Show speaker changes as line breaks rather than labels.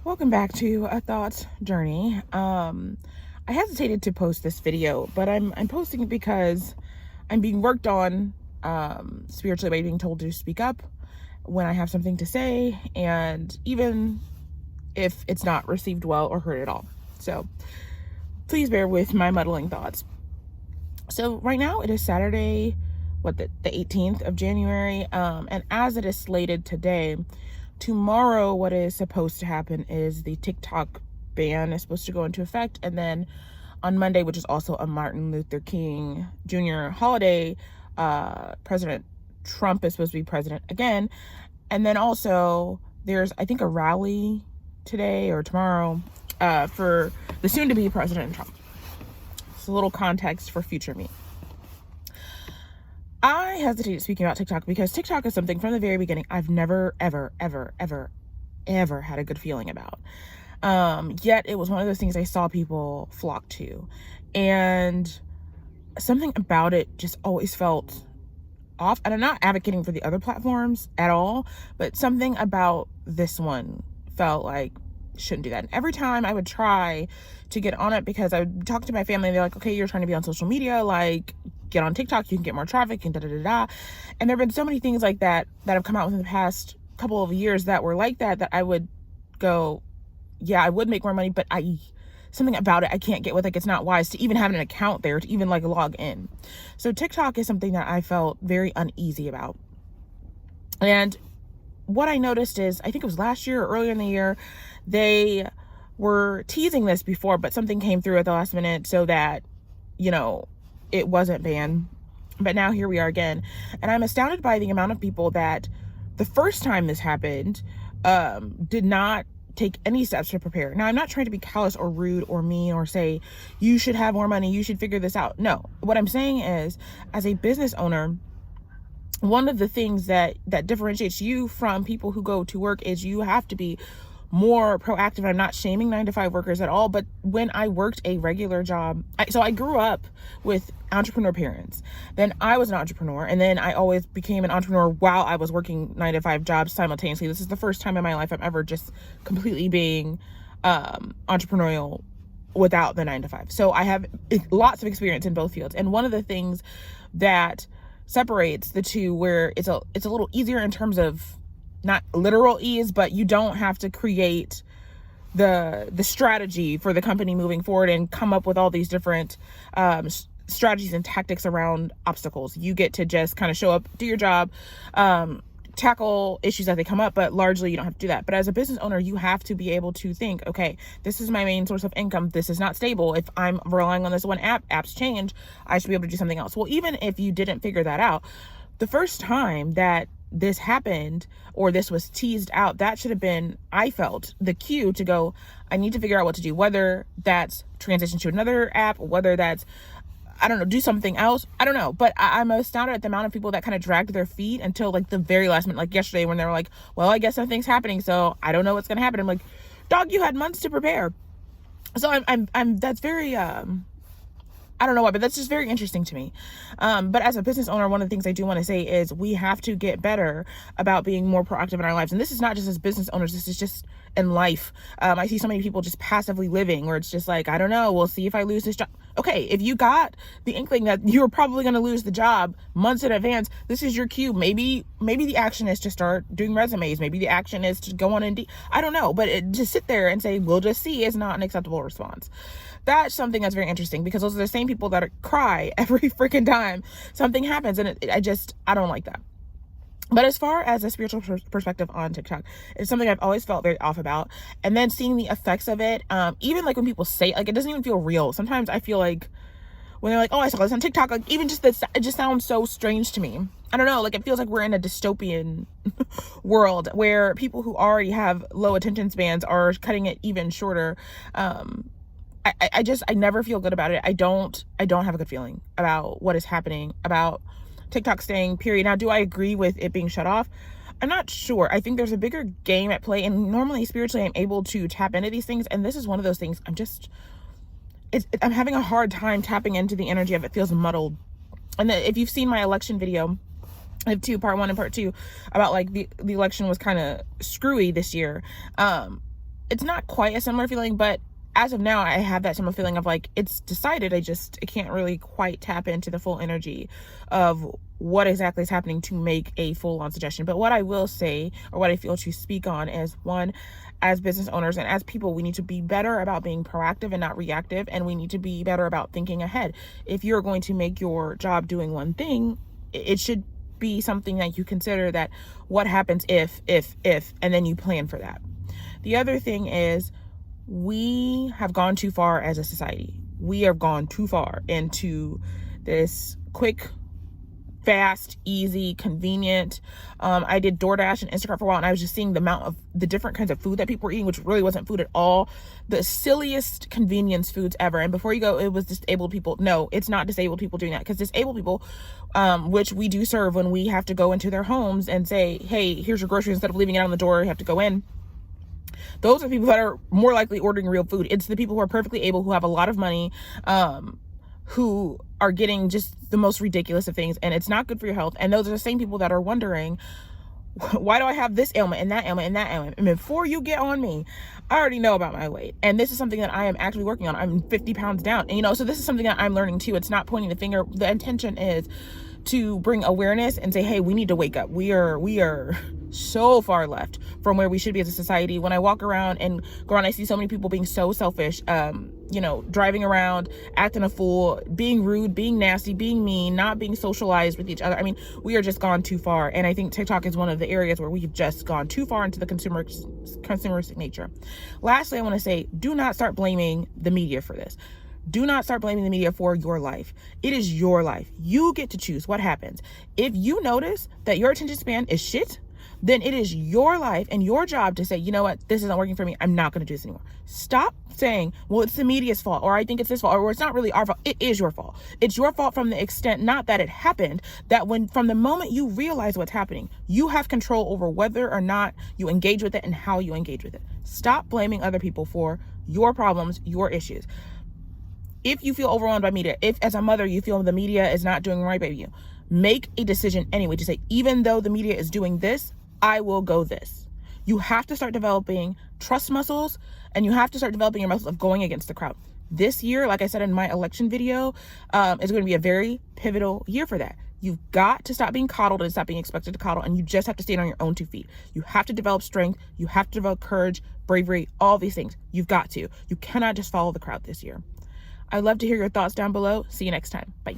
Welcome back to A Thoughts Journey. I hesitated to post this video, but I'm posting it because I'm being worked on spiritually by being told to speak up when I have something to say, and even if it's not received well or heard at all. So please bear with my muddling thoughts. So right now it is Saturday, the 18th of January, and as it is slated today, tomorrow what is supposed to happen is the TikTok ban is supposed to go into effect, and then on Monday, which is also a Martin Luther King Jr. holiday, President Trump is supposed to be president again. And then also there's, I think, a rally today or tomorrow for the soon-to-be President Trump. It's a little context for future me. I hesitated speaking about TikTok because TikTok is something from the very beginning I've never, ever had a good feeling about. Yet it was one of those things I saw people flock to, and something about it just always felt off. And I'm not advocating for the other platforms at all, but something about this one felt like shouldn't do that. And every time I would try to get on it, because I would talk to my family and they're like, okay, you're trying to be on social media, like get on TikTok, you can get more traffic and And there have been so many things like that have come out within the past couple of years that were like that I would go, yeah, I would make more money, but something about it I can't get with. Like, it's not wise to even have an account there, to even like log in. So TikTok is something that I felt very uneasy about. And what I noticed is, I think it was last year or earlier in the year, they were teasing this before, but something came through at the last minute so that, it wasn't banned. But now here we are again. And I'm astounded by the amount of people that the first time this happened did not take any steps to prepare. Now, I'm not trying to be callous or rude or mean or say you should have more money, you should figure this out. No, what I'm saying is, as a business owner, one of the things that differentiates you from people who go to work is you have to be more proactive. I'm not shaming 9-to-5 workers at all, but when I worked a regular job, I grew up with entrepreneur parents. Then I was an entrepreneur, and then I always became an entrepreneur while I was working 9-to-5 jobs simultaneously. This is the first time in my life I'm ever just completely being entrepreneurial without the 9-to-5. So I have lots of experience in both fields. And one of the things that separates the two, where it's a little easier in terms of not literal ease, but you don't have to create the strategy for the company moving forward and come up with all these different strategies and tactics around obstacles. You get to just kind of show up, do your job, tackle issues as they come up, but largely you don't have to do that. But as a business owner, you have to be able to think, okay, this is my main source of income. This is not stable. If I'm relying on this one apps change, I should be able to do something else. Well, even if you didn't figure that out, the first time that this happened, or this was teased out, that should have been, I felt, the cue to go, I need to figure out what to do, whether that's transition to another app, whether that's, I don't know, do something else. I don't know. But I'm astounded at the amount of people that kind of dragged their feet until like the very last minute, like yesterday when they were like, well, I guess something's happening, so I don't know what's going to happen. I'm like, dog, you had months to prepare. So I'm that's very, I don't know why, but that's just very interesting to me. But as a business owner, one of the things I do want to say is we have to get better about being more proactive in our lives. And this is not just as business owners, this is just in life. I see so many people just passively living, where it's just like, I don't know, we'll see if I lose this job. Okay, if you got the inkling that you're probably going to lose the job months in advance, this is your cue. Maybe the action is to start doing resumes. Maybe the action is to go on Indeed. I don't know, but to sit there and say, we'll just see, is not an acceptable response. That's something that's very interesting, because those are the same people that cry every freaking time something happens. And I don't like that. But as far as a spiritual perspective on TikTok, it's something I've always felt very off about. And then seeing the effects of it, even like when people say, like, it doesn't even feel real. Sometimes I feel like when they're like, oh, I saw this on TikTok, like, even just this, it just sounds so strange to me. I don't know, like, it feels like we're in a dystopian world where people who already have low attention spans are cutting it even shorter. I never feel good about it. I don't have a good feeling about what is happening, about TikTok staying, period. Now, do I agree with it being shut off? I'm not sure. I think there's a bigger game at play, and normally spiritually I'm able to tap into these things, and this is one of those things I'm having a hard time tapping into the energy of it. Feels muddled. And if you've seen my election video, I have part 1 and part 2 about like the election was kind of screwy this year. it's not quite a similar feeling, but as of now, I have that similar feeling of like, it's decided. I can't really quite tap into the full energy of what exactly is happening to make a full-on suggestion. But what I will say, or what I feel to speak on, is one, as business owners and as people, we need to be better about being proactive and not reactive. And we need to be better about thinking ahead. If you're going to make your job doing one thing, it should be something that you consider, that what happens if, and then you plan for that. The other thing is, we have gone too far as a society. We have gone too far into this quick, fast, easy, convenient. I did DoorDash and Instacart for a while, and I was just seeing the amount of the different kinds of food that people were eating, which really wasn't food at all. The silliest convenience foods ever. And before you go, it was disabled people. No, it's not disabled people doing that, because disabled people, which we do serve when we have to go into their homes and say, hey, here's your groceries, instead of leaving it on the door, you have to go in. Those are people that are more likely ordering real food. It's the people who are perfectly able, who have a lot of money, who are getting just the most ridiculous of things, and it's not good for your health. And those are the same people that are wondering, why do I have this ailment and that ailment and that ailment? And before you get on me, I already know about my weight. And this is something that I am actually working on. I'm 50 pounds down. And, so this is something that I'm learning too. It's not pointing the finger. The intention is to bring awareness and say, hey, we need to wake up. We are so far left from where we should be as a society. When I walk around and go around, I see so many people being so selfish, driving around, acting a fool, being rude, being nasty, being mean, not being socialized with each other. I mean, we are just gone too far. And I think TikTok is one of the areas where we've just gone too far into the consumeristic nature. Lastly, I want to say, do not start blaming the media for this. Do not start blaming the media for your life. It is your life. You get to choose what happens. If you notice that your attention span is shit, then it is your life and your job to say, you know what, this isn't working for me. I'm not going to do this anymore. Stop saying, well, it's the media's fault, or I think it's this fault, or it's not really our fault. It is your fault. It's your fault from the extent, not that it happened, that from the moment you realize what's happening, you have control over whether or not you engage with it and how you engage with it. Stop blaming other people for your problems, your issues. If you feel overwhelmed by media, if as a mother you feel the media is not doing right by you, make a decision anyway to say, even though the media is doing this, I will go this. You have to start developing trust muscles, and you have to start developing your muscles of going against the crowd. This year, like I said in my election video, is going to be a very pivotal year for that. You've got to stop being coddled and stop being expected to coddle, and you just have to stand on your own 2 feet. You have to develop strength. You have to develop courage, bravery, all these things. You've got to. You cannot just follow the crowd this year. I'd love to hear your thoughts down below. See you next time. Bye.